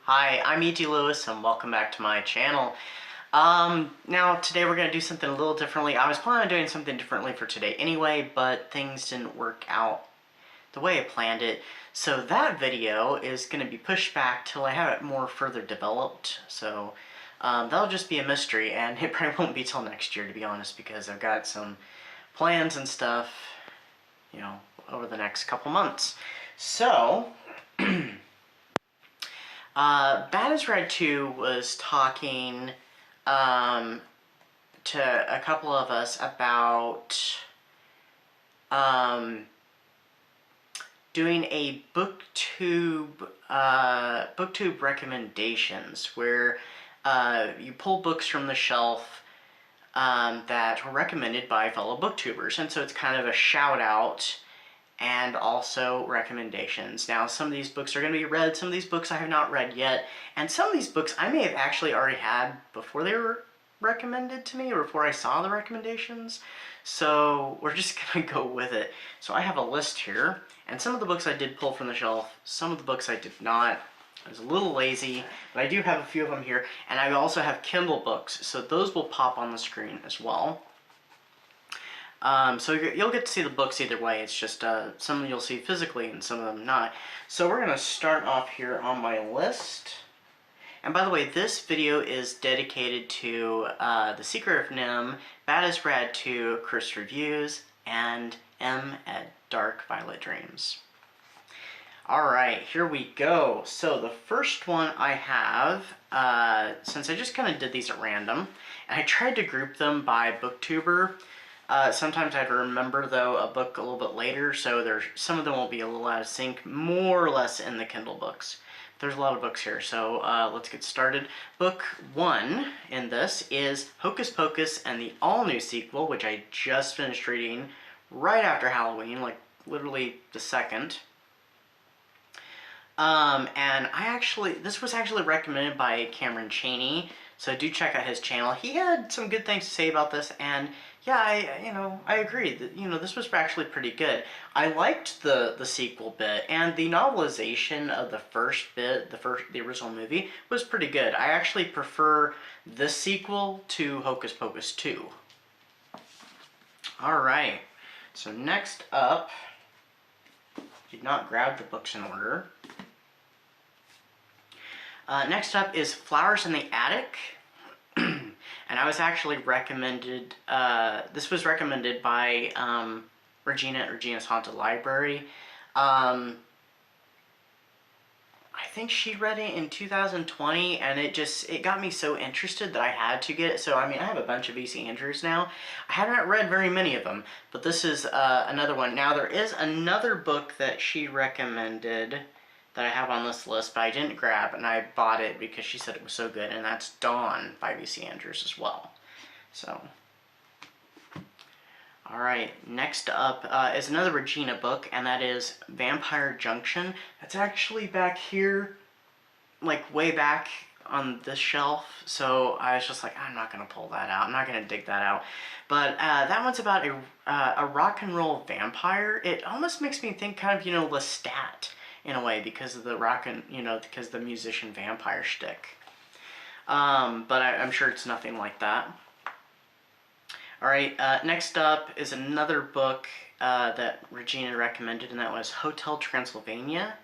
Hi, I'm E.T. Lewis and welcome back to my channel. Now today we're going to do something a little differently. I was planning on doing something differently for today anyway, but things didn't work out the way I planned it. So that video is going to be pushed back till I have it more further developed. So that'll just be a mystery, and it probably won't be till next year, to be honest, because I've got some plans and stuff, over the next couple months. So Bad as Red 2 was talking to a couple of us about doing a BookTube recommendations, where you pull books from the shelf that were recommended by fellow booktubers, and so it's kind of a shout out and also recommendations. Now, some of these books are going to be read, some of these books I have not read yet, and some of these books I may have actually already had before they were recommended to me or before I saw the recommendations. So we're just going to go with it. So I have a list here, and some of the books I did pull from the shelf, some of the books I did not. I was a little lazy, but I do have a few of them here, and I also have Kindle books, so those will pop on the screen as well. So you'll get to see the books either way. It's just some of them you'll see physically and some of them not. So we're going to start off here on my list. And by the way, this video is dedicated to The Secret of Nim, Bad as Rad 2, Chris Reviews, and M at Dark Violet Dreams. Alright, here we go. So the first one I have, since I just kind of did these at random, and I tried to group them by BookTuber. Sometimes I have to remember, though, a book a little bit later, so some of them will be a little out of sync, more or less in the Kindle books. There's a lot of books here, so let's get started. Book 1 in this is Hocus Pocus and the all-new sequel, which I just finished reading right after Halloween, like literally the second. And this was actually recommended by Cameron Chaney, so do check out his channel. He had some good things to say about this, and yeah, I agree that, this was actually pretty good. I liked the sequel bit, and the novelization of the first bit, the original movie, was pretty good. I actually prefer this sequel to Hocus Pocus 2. Alright, so next up, did not grab the books in order. Next up is Flowers in the Attic. And I was actually recommended, this was recommended by Regina at Regina's Haunted Library. I think she read it in 2020, and it got me so interested that I had to get it. So, I have a bunch of V.C. Andrews now. I haven't read very many of them, but this is another one. Now, there is another book that she recommended that I have on this list, but I didn't grab, and I bought it because she said it was so good, and that's Dawn by V.C. Andrews as well. So, alright, next up is another Regina book, and that is Vampire Junction. That's actually back here, like way back on this shelf, so I was just like, I'm not going to pull that out, I'm not going to dig that out. But that one's about a rock and roll vampire. It almost makes me think kind of, Lestat, in a way, because of the because the musician vampire shtick. But I'm sure it's nothing like that. Alright, next up is another book that Regina recommended, and that was Hotel Transylvania.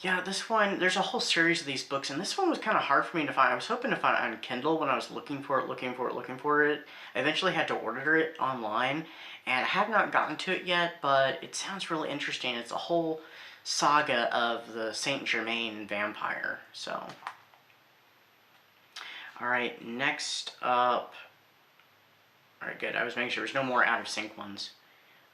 Yeah, this one, there's a whole series of these books, and this one was kind of hard for me to find. I was hoping to find it on Kindle when I was looking for it. I eventually had to order it online, and I have not gotten to it yet, but it sounds really interesting. It's a whole saga of the Saint Germain vampire, so. Alright, next up. Alright, good. I was making sure there's no more out of sync ones.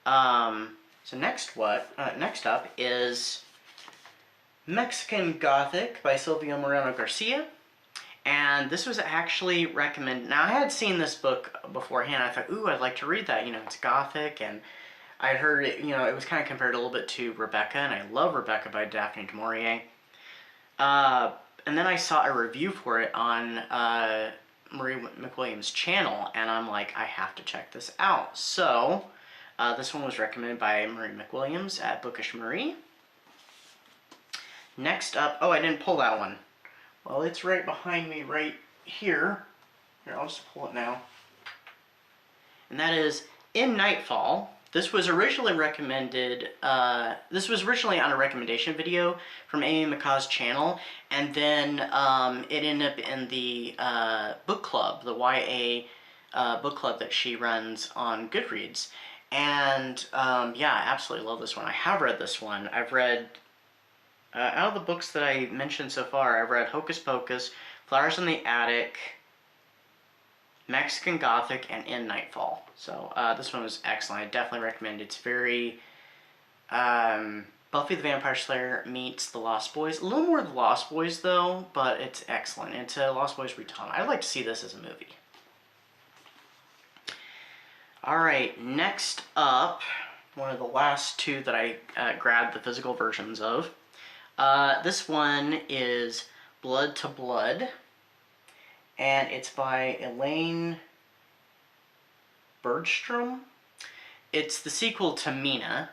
So next up is Mexican Gothic by Silvia Moreno Garcia. And this was actually recommended. Now, I had seen this book beforehand. I thought, ooh, I'd like to read that. It's Gothic, and I'd heard it, it was kind of compared a little bit to Rebecca, and I love Rebecca by Daphne du Maurier. And then I saw a review for it on Marie McWilliams' channel, and I'm like, I have to check this out. So, this one was recommended by Marie McWilliams at Bookish Marie. Next up, oh, I didn't pull that one. Well, it's right behind me right here. Here, I'll just pull it now. And that is In Nightfall. This was originally recommended, this was originally on a recommendation video from Amy McCaw's channel, and then it ended up in the book club, the YA book club that she runs on Goodreads. And yeah, I absolutely love this one. I have read this one. I've read, out of the books that I mentioned so far, I've read Hocus Pocus, Flowers in the Attic, Mexican Gothic, and In Nightfall. So this one was excellent. I definitely recommend it. It's very Buffy the Vampire Slayer meets The Lost Boys. A little more The Lost Boys though, but it's excellent. It's a Lost Boys retelling. I'd like to see this as a movie. Alright, next up, one of the last two that I grabbed the physical versions of. This one is Blood to Blood, and it's by Elaine Bergstrom. It's the sequel to Mina,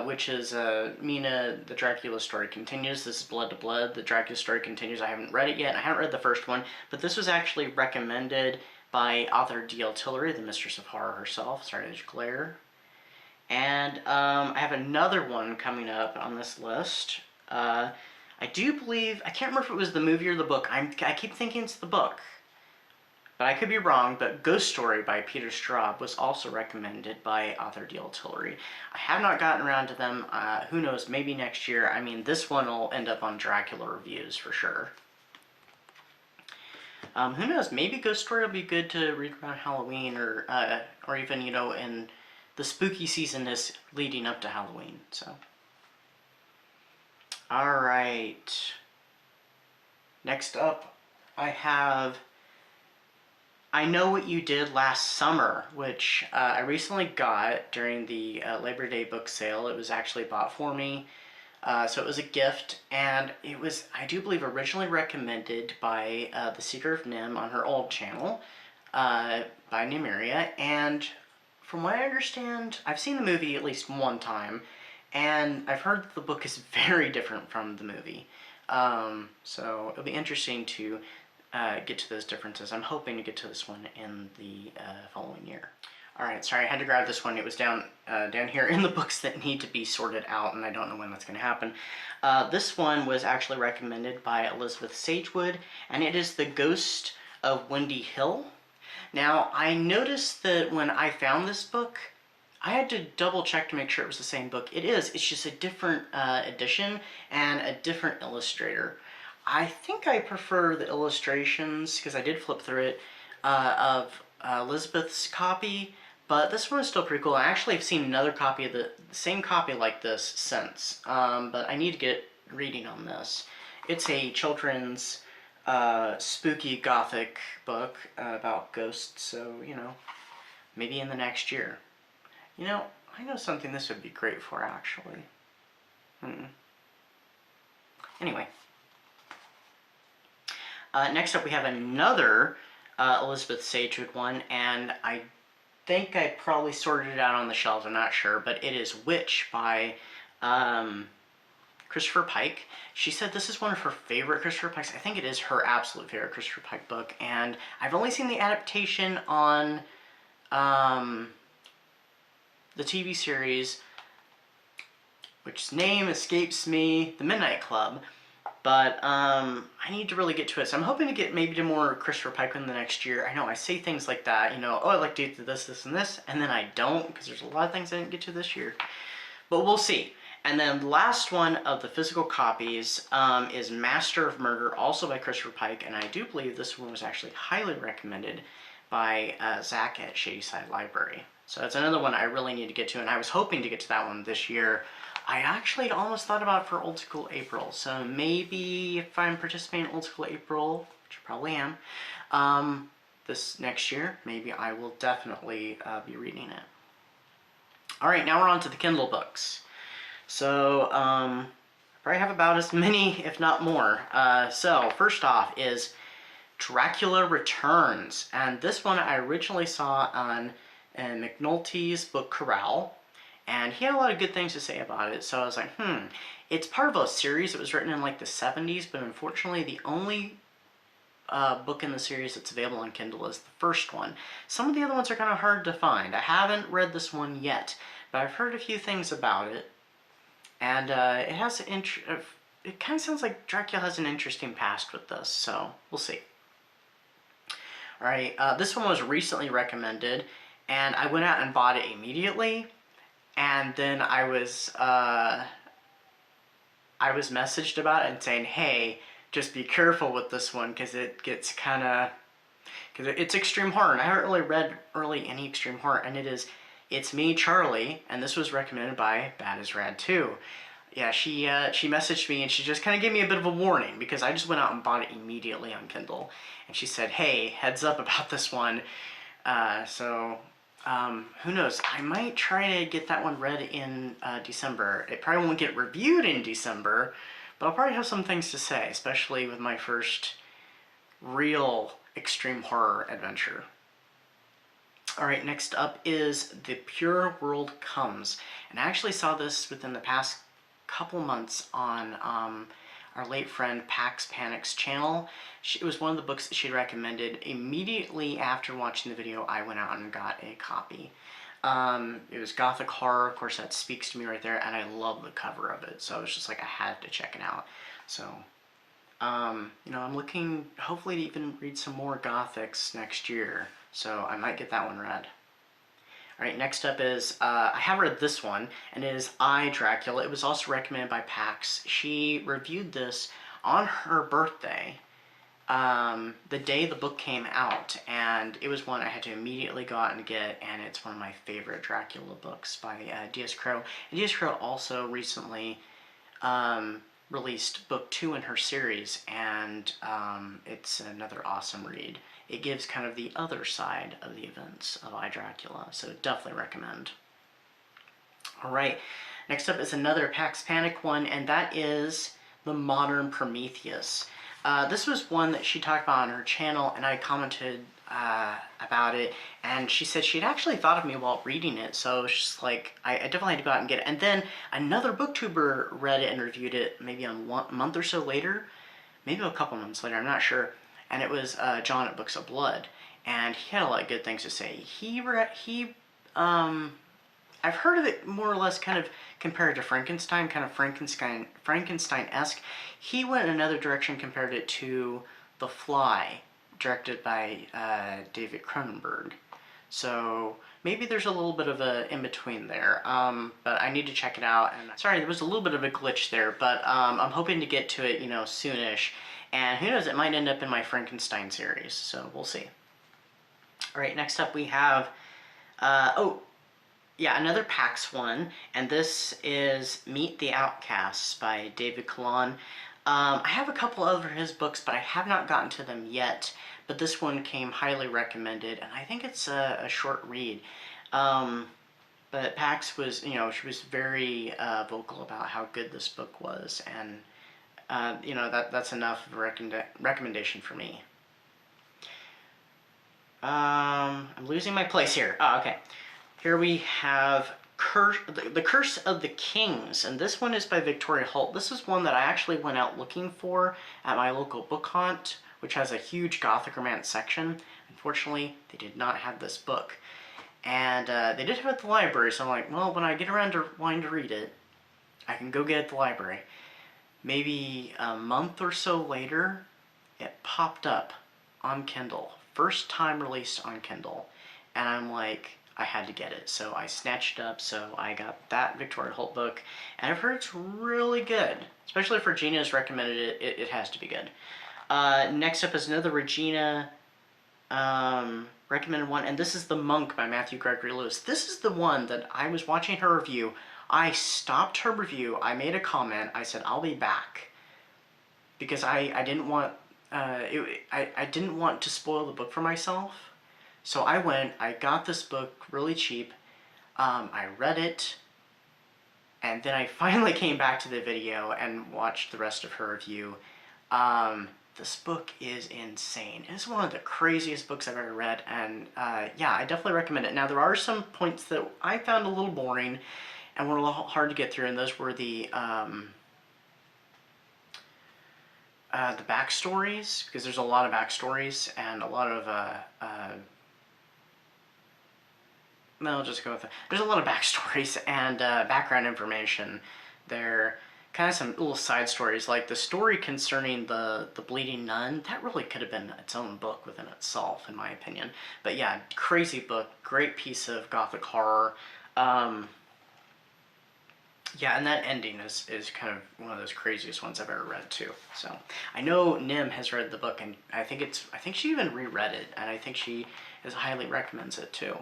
which is Mina, the Dracula story continues. This is Blood to Blood, the Dracula story continues. I haven't read it yet. I haven't read the first one, but this was actually recommended by author D.L. Tillery, the mistress of horror herself. Sorry, there's glare. And I have another one coming up on this list. I do believe, I can't remember if it was the movie or the book. I keep thinking it's the book, but I could be wrong. But Ghost Story by Peter Straub was also recommended by author D.L. Tillery. I have not gotten around to them. Who knows, maybe next year. I mean, this one will end up on Dracula reviews for sure. Who knows, maybe Ghost Story will be good to read around Halloween, or even, you know, in the spooky season is leading up to Halloween, so. Alright. Next up, I have I Know What You Did Last Summer, which I recently got during the Labor Day book sale. It was actually bought for me. So it was a gift, and it was, I do believe, originally recommended by The Seeker of Nim on her old channel, by Nymeria, and from what I understand, I've seen the movie at least one time, and I've heard that the book is very different from the movie. So it'll be interesting to get to those differences. I'm hoping to get to this one in the following year. Alright, sorry, I had to grab this one. It was down here in the books that need to be sorted out, and I don't know when that's going to happen. This one was actually recommended by Elizabeth Sagewood, and it is The Ghost of Wendy Hill. Now, I noticed that when I found this book, I had to double check to make sure it was the same book. It is. It's just a different edition and a different illustrator. I think I prefer the illustrations, because I did flip through it, of Elizabeth's copy. But this one is still pretty cool. I actually have seen another copy of the same copy like this since, but I need to get reading on this. It's a children's spooky gothic book about ghosts, so, you know, maybe in the next year. You know, I know something this would be great for, actually. Anyway. Next up we have another Elizabeth Sagewood one, and I think I probably sorted it out on the shelves, I'm not sure, but it is Witch by Christopher Pike. She said this is one of her favorite Christopher Pikes. I think it is her absolute favorite Christopher Pike book, and I've only seen the adaptation on the TV series, which name escapes me, The Midnight Club. But I need to really get to it, so I'm hoping to get maybe to more Christopher Pike in the next year. I know I say things like that, you know, oh, I'd like to get to this, this, and this, and then I don't, because there's a lot of things I didn't get to this year. But we'll see. And then the last one of the physical copies is Master of Murder, also by Christopher Pike, and I do believe this one was actually highly recommended by Zach at Shadyside Library. So it's another one I really need to get to, and I was hoping to get to that one this year. I actually almost thought about it for Old School April, so maybe if I'm participating in Old School April, which I probably am, this next year, maybe I will definitely be reading it. Alright, now we're on to the Kindle books. So, I probably have about as many, if not more. So, first off is Dracula Returns, and this one I originally saw on McNulty's Book Corral. and he had a lot of good things to say about it. So I was like, it's part of a series that was written in like the 70s, but unfortunately the only book in the series that's available on Kindle is the first one. Some of the other ones are kind of hard to find. I haven't read this one yet, but I've heard a few things about it, and it has it kind of sounds like Dracula has an interesting past with this, so we'll see. Alright, this one was recently recommended, and I went out and bought it immediately, and then I was messaged about it and saying, hey, just be careful with this one, because it gets kind of, because it's extreme horror, and I haven't really read any extreme horror, and it's me, Charlie, and this was recommended by Bad is Rad 2. Yeah, she messaged me, and she just kind of gave me a bit of a warning, because I just went out and bought it immediately on Kindle, and she said, hey, heads up about this one. Who knows, I might try to get that one read in December. It probably won't get reviewed in December, but I'll probably have some things to say, especially with my first real extreme horror adventure. Alright, next up is The Pure World Comes, and I actually saw this within the past couple months on our late friend Pax Panic's channel. It was one of the books that she recommended. Immediately after watching the video, I went out and got a copy. It was gothic horror, of course that speaks to me right there, and I love the cover of it, so I was just like, I had to check it out. So, you know, I'm looking, hopefully, to even read some more gothics next year, so I might get that one read. Alright, next up is, I have read this one, and it is I, Dracula. It was also recommended by Pax. She reviewed this on her birthday, the day the book came out, and it was one I had to immediately go out and get, and it's one of my favorite Dracula books by D.S. Crow. And D.S. Crow also recently released book 2 in her series, and it's another awesome read. It gives kind of the other side of the events of I, Dracula, so definitely recommend. Alright, next up is another Pax Panic one, and that is The Modern Prometheus. This was one that she talked about on her channel, and I commented about it, and she said she'd actually thought of me while reading it, so it's just like, I definitely had to go out and get it. And then another booktuber read it and reviewed it maybe on a month or so later, maybe a couple months later, I'm not sure, and it was John at Books of Blood, and he had a lot of good things to say. I've heard of it more or less kind of compared to Frankenstein, kind of Frankenstein-esque. He went in another direction, compared it to The Fly, directed by David Cronenberg. So maybe there's a little bit of a in-between there, but I need to check it out. And sorry, there was a little bit of a glitch there, but I'm hoping to get to it, you know, soonish. And who knows, it might end up in my Frankenstein series, so we'll see. Alright, next up we have, another Pax one, and this is Meet the Outcasts by David Kalan. I have a couple other his books, but I have not gotten to them yet, but this one came highly recommended, and I think it's a short read. But Pax was, you know, she was very vocal about how good this book was, and you know, that's enough of a recommendation for me. I'm losing my place here. Oh, okay. Here we have The Curse of the Kings, and this one is by Victoria Holt. This is one that I actually went out looking for at my local book haunt, which has a huge Gothic romance section. Unfortunately, they did not have this book. And they did have it at the library, so I'm like, well, when I get around to wanting to read it, I can go get it at the library. Maybe a month or so later, it popped up on Kindle. First time released on Kindle. And I'm like, I had to get it. So I snatched it up, so I got that Victoria Holt book. And I've heard it's really good. Especially if Regina's recommended it, it has to be good. Next up is another Regina recommended one, and this is The Monk by Matthew Gregory Lewis. This is the one that I was watching her review. I stopped her review, I made a comment, I said I'll be back, because I didn't want I didn't want to spoil the book for myself. So I went, I got this book really cheap, I read it, and then I finally came back to the video and watched the rest of her review. This book is insane. It's one of the craziest books I've ever read, and yeah, I definitely recommend it. Now, there are some points that I found a little boring. and were a little hard to get through, and those were the backstories, because there's a lot of backstories and a lot of no, I'll just go with it. There's a lot of backstories and background information. There kind of some little side stories, like the story concerning the bleeding nun. That really could have been its own book within itself, in my opinion. But yeah, crazy book, great piece of gothic horror. Yeah, and that ending is kind of one of those craziest ones I've ever read too. So I know Nim has read the book, and I think she even reread it, and I think she highly recommends it too.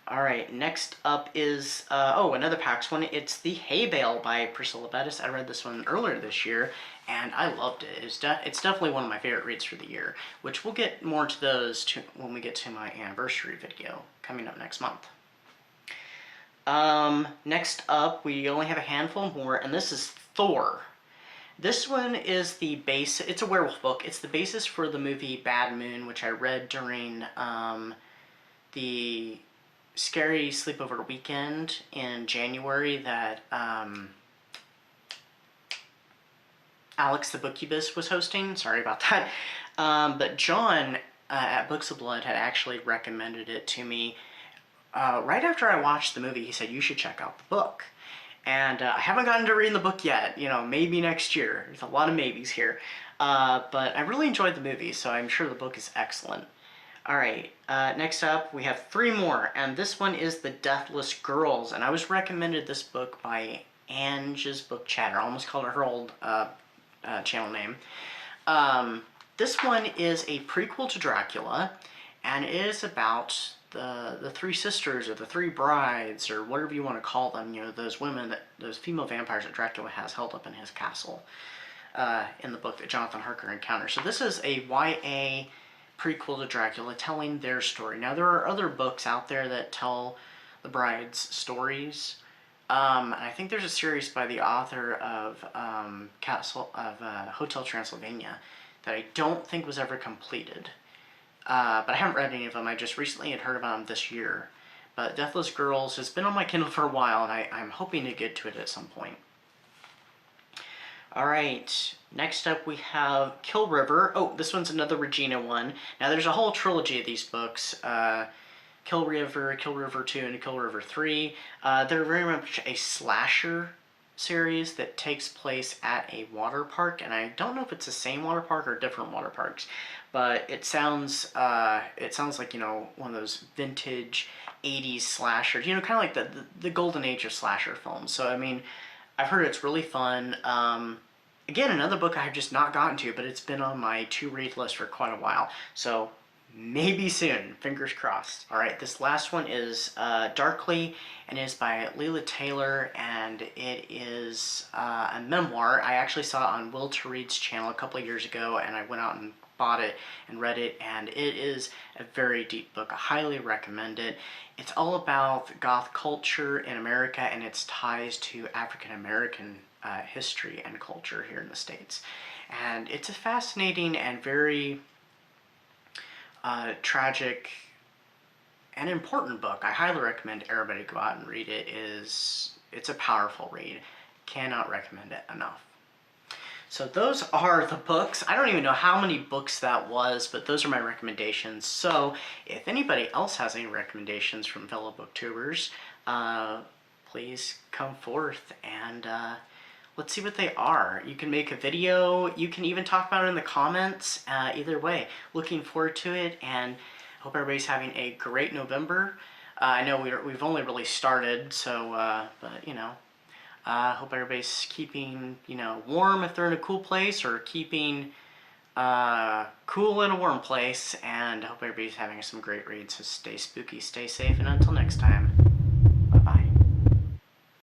All right, next up is another PAX one. It's The Hay Bale by Priscilla Bettis. I read this one earlier this year, and I loved it. It's definitely one of my favorite reads for the year, which we'll get more to those when we get to my anniversary video coming up next month. Next up, we only have a handful more, and this is Thor. This one is the base. It's a werewolf book. It's the basis for the movie Bad Moon, which I read during the Scary Sleepover Weekend in January that Alex the BookTubers was hosting. Sorry about that. But John at Books of Blood had actually recommended it to me. Right after I watched the movie, he said, you should check out the book. And I haven't gotten to reading the book yet, maybe next year. There's a lot of maybes here. But I really enjoyed the movie, so I'm sure the book is excellent. Alright, next up we have 3 more, and this one is The Deathless Girls, and I was recommended this book by Ange's Book Chatter. I almost called her her old channel name. This one is a prequel to Dracula, and it is about the 3 sisters, or the 3 brides, or whatever you want to call them, those women, those female vampires that Dracula has held up in his castle in the book that Jonathan Harker encounters. So this is a YA prequel to Dracula telling their story. Now, there are other books out there that tell the brides' stories. And I think there's a series by the author of Hotel Transylvania that I don't think was ever completed. But I haven't read any of them. I just recently had heard about them this year. But Deathless Girls has been on my Kindle for a while, and I'm hoping to get to it at some point. Alright, next up we have Kill River. Oh, this one's another Regina one. Now there's a whole trilogy of these books. Kill River, Kill River 2, and Kill River 3. They're very much a slasher series that takes place at a water park, and I don't know if it's the same water park or different water parks, but it sounds like, one of those vintage 80s slashers, kind of like the golden age of slasher films. So, I mean, I've heard it's really fun. Again, another book I've just not gotten to, but it's been on my to-read list for quite a while. So maybe soon, fingers crossed. Alright, this last one is Darkly, and is by Leila Taylor, and it is a memoir. I actually saw it on Will to Read's channel a couple of years ago, and I went out and bought it and read it, and it is a very deep book. I highly recommend it. It's all about goth culture in America and its ties to African American history and culture here in the States. And it's a fascinating and very tragic and important book. I highly recommend everybody go out and read it. It's a powerful read. Cannot recommend it enough. So those are the books. I don't even know how many books that was, but those are my recommendations. So if anybody else has any recommendations from fellow booktubers, please come forth and let's see what they are. You can make a video. You can even talk about it in the comments. Either way, looking forward to it, and hope everybody's having a great November. I know we've only really started, so but hope everybody's keeping warm if they're in a cool place, or keeping cool in a warm place, and hope everybody's having some great reads. So stay spooky, stay safe, and until next time.